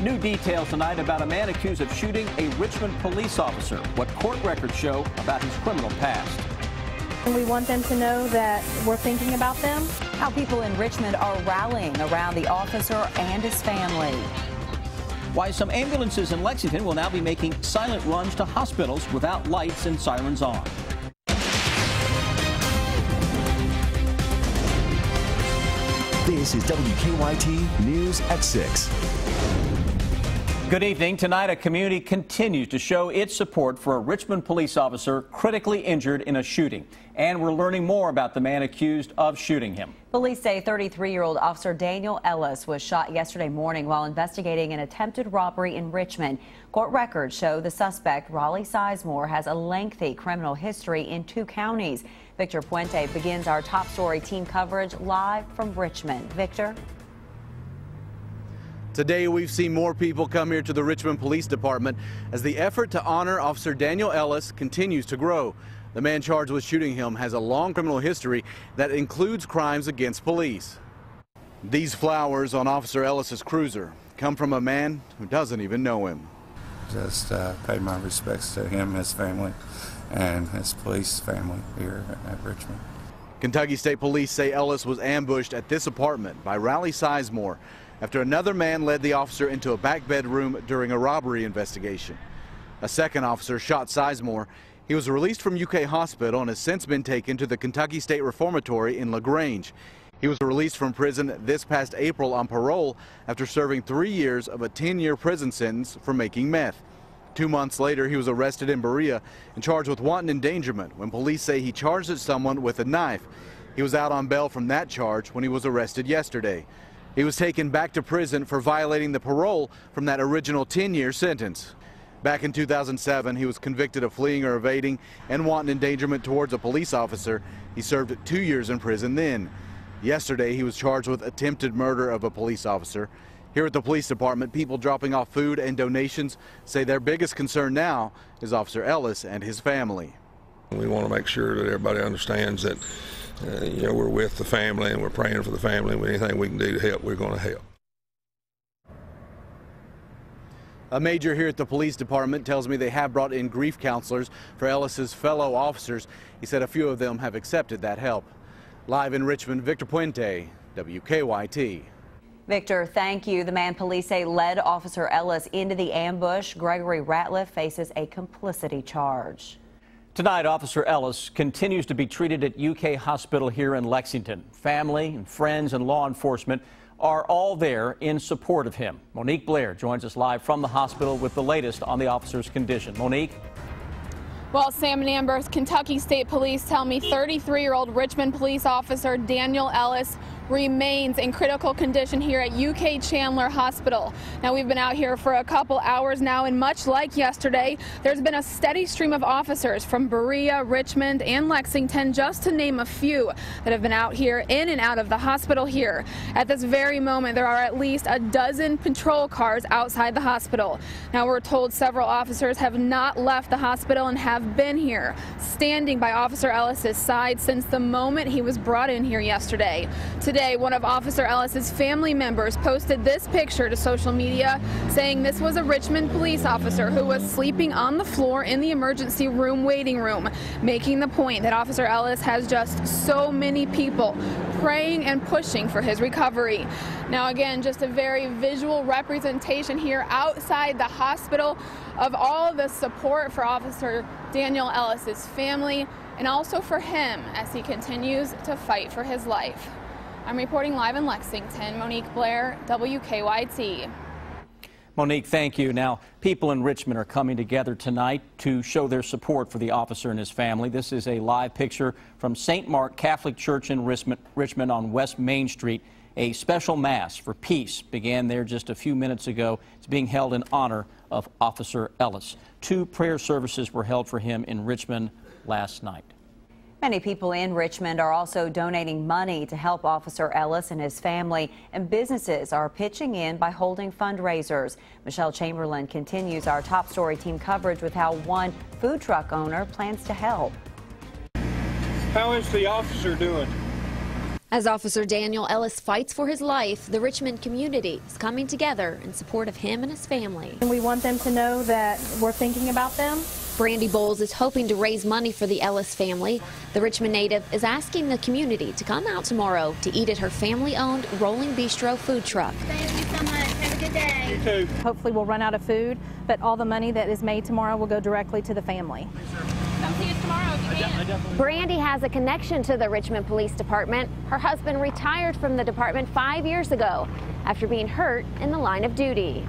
New details tonight about a man accused of shooting a Richmond police officer. What court records show about his criminal past. And we want them to know that we're thinking about them. How people in Richmond are rallying around the officer and his family. Why some ambulances in Lexington will now be making silent runs to hospitals without lights and sirens on. This is WKYT News at 6. Good evening. Tonight, a community continues to show its support for a Richmond police officer critically injured in a shooting. And we're learning more about the man accused of shooting him. Police say 33-year-old Officer Daniel Ellis was shot yesterday morning while investigating an attempted robbery in Richmond. Court records show the suspect, Raleigh Sizemore, has a lengthy criminal history in 2 counties. Victor Puente begins our top story team coverage live from Richmond. Victor? Today, we've seen more people come here to the Richmond Police Department as the effort to honor Officer Daniel Ellis continues to grow. The man charged with shooting him has a long criminal history that includes crimes against police. These flowers on Officer Ellis's cruiser come from a man who doesn't even know him. Just pay my respects to him, his family, and his police family here at Richmond. Kentucky State Police say Ellis was ambushed at this apartment by Raleigh Sizemore after another man led the officer into a back bedroom during a robbery investigation. A second officer shot Sizemore. He was released from UK Hospital and has since been taken to the Kentucky State Reformatory in LaGrange. He was released from prison this past April on parole after serving 3 years of a 10-year prison sentence for making meth. 2 months later, he was arrested in Berea and charged with wanton endangerment when police say he charged at someone with a knife. He was out on bail from that charge when he was arrested yesterday. He was taken back to prison for violating the parole from that original 10-year sentence. Back in 2007, he was convicted of fleeing or evading and wanton endangerment towards a police officer. He served 2 years in prison then. Yesterday, he was charged with attempted murder of a police officer. Here at the police department, people dropping off food and donations say their biggest concern now is Officer Ellis and his family. We want to make sure that everybody understands that we're with the family and we're praying for the family. Anything we can do to help, we're going to help. A major here at the police department tells me they have brought in grief counselors for Ellis's fellow officers. He said a few of them have accepted that help. Live in Richmond, Victor Puente, WKYT. Victor, thank you. The man police say led Officer Ellis into the ambush. Gregory Ratliff faces a complicity charge. Tonight, Officer Ellis continues to be treated at UK Hospital here in Lexington. Family and friends and law enforcement are all there in support of him. Monique Blair joins us live from the hospital with the latest on the officer's condition. Monique? Well, Sam and Amber, Kentucky State Police tell me 33-year-old Richmond police officer Daniel Ellis remains in critical condition here at UK Chandler Hospital. Now, we've been out here for a couple hours now, and much like yesterday, there's been a steady stream of officers from Berea, Richmond, and Lexington, just to name a few, that have been out here in and out of the hospital here. At this very moment, there are at least a dozen patrol cars outside the hospital. Now, we're told several officers have not left the hospital and have been here, standing by Officer Ellis's side since the moment he was brought in here yesterday. Today, one of Officer Ellis's family members posted this picture to social media saying this was a Richmond police officer who was sleeping on the floor in the emergency room waiting room, making the point that Officer Ellis has just so many people praying and pushing for his recovery. Now, again, just a very visual representation here outside the hospital of all the support for Officer Daniel Ellis's family and also for him as he continues to fight for his life. I'm reporting live in Lexington. Monique Blair, WKYT. Monique, thank you. Now, people in Richmond are coming together tonight to show their support for the officer and his family. This is a live picture from St. Mark Catholic Church in Richmond on West Main Street. A special mass for peace began there just a few minutes ago. It's being held in honor of Officer Ellis. 2 prayer services were held for him in Richmond last night. Many people in Richmond are also donating money to help Officer Ellis and his family, and businesses are pitching in by holding fundraisers. Michelle Chamberlain continues our top story team coverage with how one food truck owner plans to help. How is the officer doing? As Officer Daniel Ellis fights for his life, the Richmond community is coming together in support of him and his family. And we want them to know that we're thinking about them. Brandy Bowles is hoping to raise money for the Ellis family. The Richmond native is asking the community to come out tomorrow to eat at her family-owned Rolling Bistro food truck. Thank you so much. Have a good day. You too. Hopefully we'll run out of food, but all the money that is made tomorrow will go directly to the family. Come see us tomorrow if you can. Brandy has a connection to the Richmond Police Department. Her husband retired from the department 5 years ago after being hurt in the line of duty.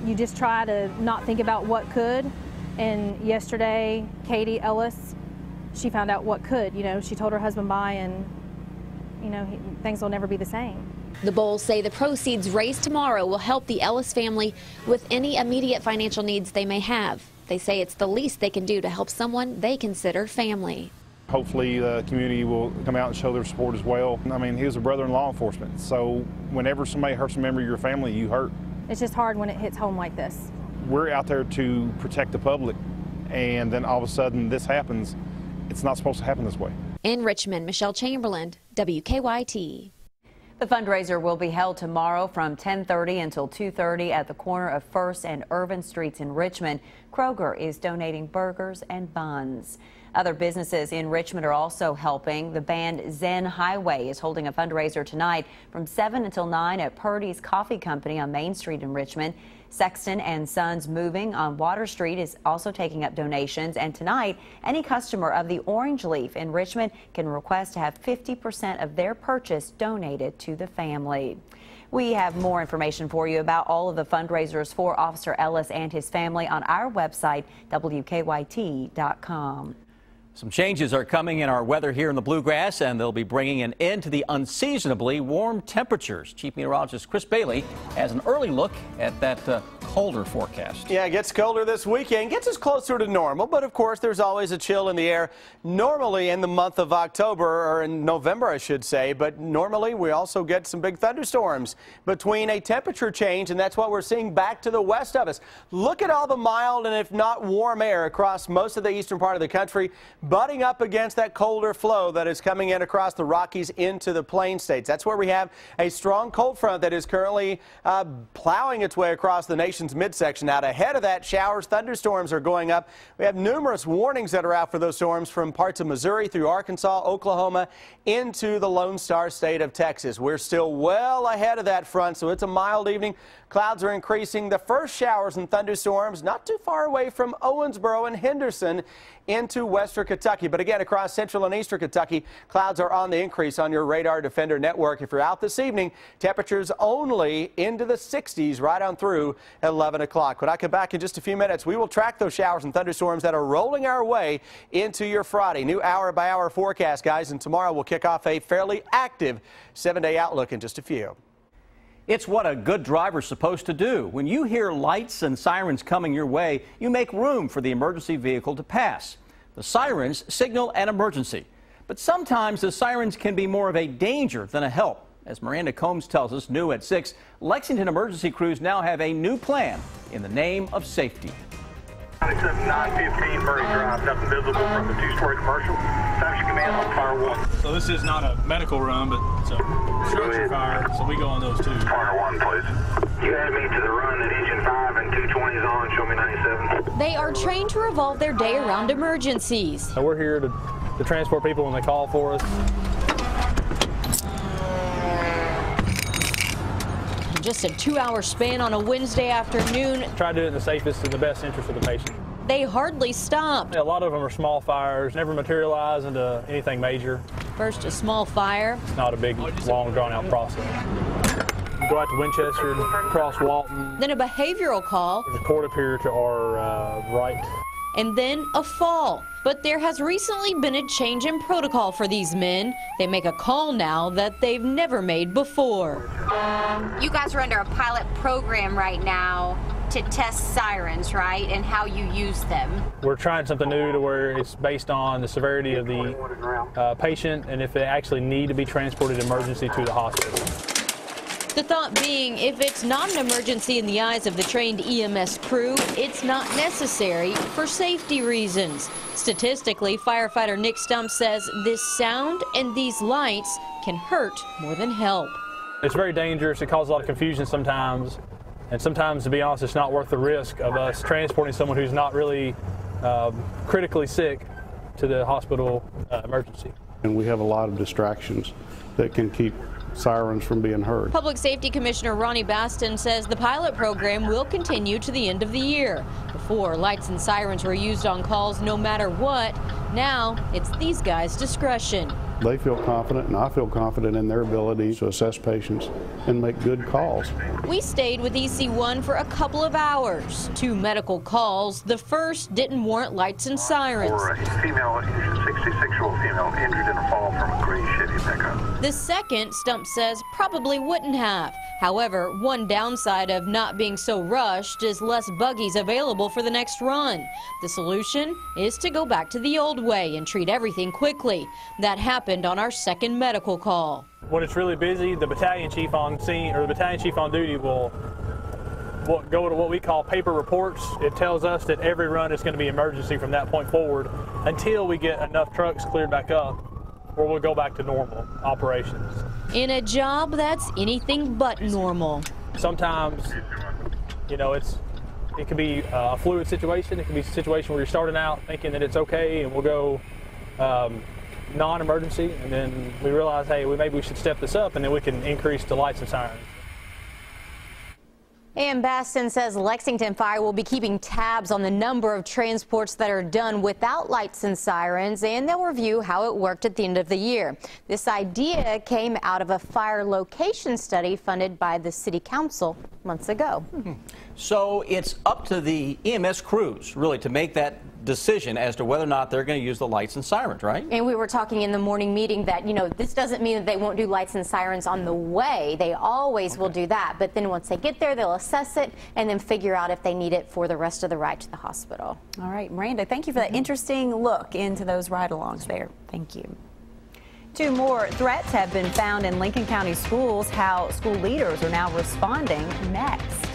You just try to not think about what could. And yesterday, Katie Ellis, she found out what could. You know, she told her husband bye, and, you know, things will never be the same. The Bowles say the proceeds raised tomorrow will help the Ellis family with any immediate financial needs they may have. They say it's the least they can do to help someone they consider family. Hopefully the community will come out and show their support as well. I mean, he was a brother in law enforcement, so whenever somebody hurts a member of your family, you hurt. It's just hard when it hits home like this. We're out there to protect the public, and then all of a sudden this happens. It's not supposed to happen this way. In Richmond, Michelle Chamberlain, WKYT. The fundraiser will be held tomorrow from 10:30 until 2:30 at the corner of First and Irvin Streets in Richmond. Kroger is donating burgers and buns. Other businesses in Richmond are also helping. The band Zen Highway is holding a fundraiser tonight from 7 until 9 at Purdy's Coffee Company on Main Street in Richmond. Sexton and Sons Moving on Water Street is also taking up donations. And tonight, any customer of the Orange Leaf in Richmond can request to have 50% of their purchase donated to the family. We have more information for you about all of the fundraisers for Officer Ellis and his family on our website, WKYT.com. Some changes are coming in our weather here in the Bluegrass, and they'll be bringing an end to the unseasonably warm temperatures. Chief Meteorologist Chris Bailey has an early look at that colder forecast. Yeah, it gets colder this weekend, gets us closer to normal, but of course there's always a chill in the air normally in the month of October, or in November I should say, but normally we also get some big thunderstorms between a temperature change, and that's what we're seeing back to the west of us. Look at all the mild and if not warm air across most of the eastern part of the country, butting up against that colder flow that is coming in across the Rockies into the Plain States. That's where we have a strong cold front that is currently plowing its way across the nation's midsection. Out ahead of that, showers, thunderstorms are going up. We have numerous warnings that are out for those storms from parts of Missouri through Arkansas, Oklahoma, into the Lone Star State of Texas. We're still well ahead of that front, so it's a mild evening. Clouds are increasing. The first showers and thunderstorms not too far away from Owensboro and Henderson into western Kentucky. But again, across central and eastern Kentucky, clouds are on the increase on your Radar Defender network. If you're out this evening, temperatures only into the 60s right on through 11 o'clock. When I come back in just a few minutes, we will track those showers and thunderstorms that are rolling our way into your Friday. New hour-by-hour forecast, guys, and tomorrow we'll kick off a fairly active 7-day outlook in just a few. It's what a good driver's supposed to do. When you hear lights and sirens coming your way, you make room for the emergency vehicle to pass. The sirens signal an emergency. But sometimes the sirens can be more of a danger than a help. As Miranda Combs tells us, new at 6, Lexington emergency crews now have a new plan in the name of safety. Except 915 Murray Drive, nothing visible from the two-story commercial. Action command on fire 1. So this is not a medical run, but it's a structure fire, so we go on those too. Fire 1, please. You added me to the run at engine 5 and 220 is on, show me 97. They are trained to revolve their day around emergencies. So we're here to transport people when they call for us. Just a 2-hour span on a Wednesday afternoon. Try to do it in the safest and the best interest of the patient. They hardly stopped. A lot of them are small fires, never materialize into anything major. First a small fire. It's not a big, long, drawn-out process. We go out to Winchester and cross Walton. Then a behavioral call. There's a court up here to our right. And then a fall. But there has recently been a change in protocol for these men. They make a call now that they've never made before. You guys are under a pilot program right now to test sirens, right, and how you use them. We're trying something new to where it's based on the severity of the patient and if they actually need to be transported emergency to the hospital. The thought being, if it's not an emergency in the eyes of the trained EMS crew, it's not necessary for safety reasons. Statistically, firefighter Nick Stump says this sound and these lights can hurt more than help. It's very dangerous. It causes a lot of confusion sometimes. And sometimes, to be honest, it's not worth the risk of us transporting someone who's not really critically sick to the hospital emergency. And we have a lot of distractions that can keep sirens from being heard. Public Safety Commissioner Ronnie Baston says the pilot program will continue to the end of the year. Before, lights and sirens were used on calls no matter what. Now, it's these guys' discretion. They feel confident, and I feel confident in their ability to assess patients and make good calls. We stayed with EC1 for a couple of hours. 2 medical calls. The first didn't warrant lights and sirens. For a female, 66-year-old female injured in a fall from a gray Chevy pickup. The second, Stump says, probably wouldn't have. However, one downside of not being so rushed is less buggies available for the next run. The solution is to go back to the old way and treat everything quickly. That happened on our second medical call. When it's really busy, the battalion chief on scene, or the battalion chief on duty will go to what we call paper reports. It tells us that every run is going to be emergency from that point forward until we get enough trucks cleared back up, or we'll go back to normal operations. In a job that's anything but normal. Sometimes, you know, it can be a fluid situation. It can be a situation where you're starting out thinking that it's okay and we'll go non-emergency, and then we realize, hey, maybe we should step this up, and then we can increase the lights and sirens. And Baston says Lexington Fire will be keeping tabs on the number of transports that are done without lights and sirens, and they'll review how it worked at the end of the year. This idea came out of a fire location study funded by the City Council months ago. So it's up to the EMS crews, really, to make that decision as to whether or not they're going to use the lights and sirens, right? And we were talking in the morning meeting that, you know, this doesn't mean that they won't do lights and sirens on the way. They always will do that. But then once they get there, they'll assess it and then figure out if they need it for the rest of the ride to the hospital. All right, Miranda, thank you for that interesting look into those ride-alongs there. Thank you. 2 more threats have been found in Lincoln County schools. How school leaders are now responding next.